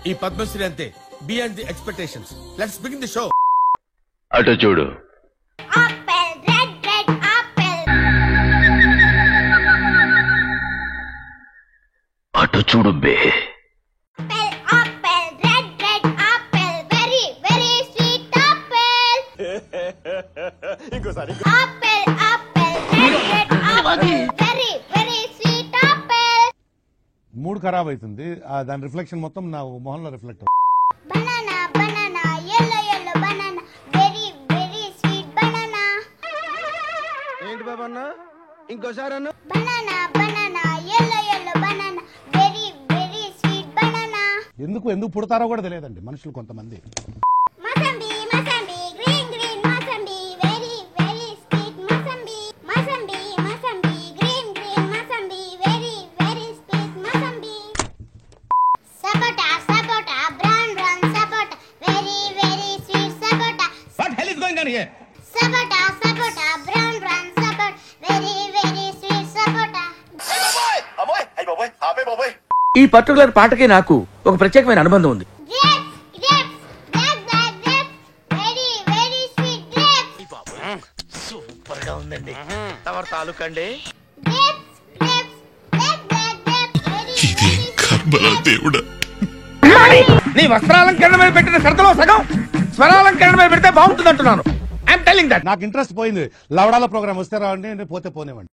ఈ పద్మశ్రీ అంతే, beyond the expectations. Let's begin the show. అటు చూడు. Apple red red apple. అటు చూడు బే. Apple red red apple very very sweet apple. ఇంకోసారి apple apple red red apple very very sweet apple. Mood ఖరాబ్ అవుతుంది, దాని రిఫ్లెక్షన్ మొత్తం నా మొహంలో reflect. Banana banana yellow yellow banana very very sweet banana. ఏంటి బాబా అన్న ఇంకోసారి అన్న. Banana banana yellow yellow banana very very sweet banana. ఎందుకు పుడతారో కూడా తెలియదండి మనుషులు కొంతమంది. మసంబి మసంబి green green మసంబి very very sweet మసంబి. మసంబి మసంబి green green మసంబి very very sweet మసంబి. Sapota sapota brown brown sapota very very sweet sapota. What hell is going on here? Sapota sapota brown brown sapota very very sweet సపోటా. అమ్మోయ్ అయ్య బాబోయ్ ఆపే బాబోయ్. ఈ particular పాటకి నాకు ఒక ప్రత్యేకమైన అనుబంధం ఉంది. Grapes grapes black black grapes very very sweet grapes. Super గా ఉందండి. తమరు తాలూకండి. Grapes grapes black black grapes very ఇదేం కర్మరా దేవుడా. నీ వస్త్రాలంకరణ మీద పెట్టిన శ్రద్ధలో సగం స్వరాలంకరణ మీద పెడితే బాగుంటుంది అంటున్నాను. I'm telling that. నాకు ఇంట్రెస్ట్ పోయింది. లవడాల ప్రోగ్రామ్ వస్తే రావండి, పోతే పోనివ్వండి.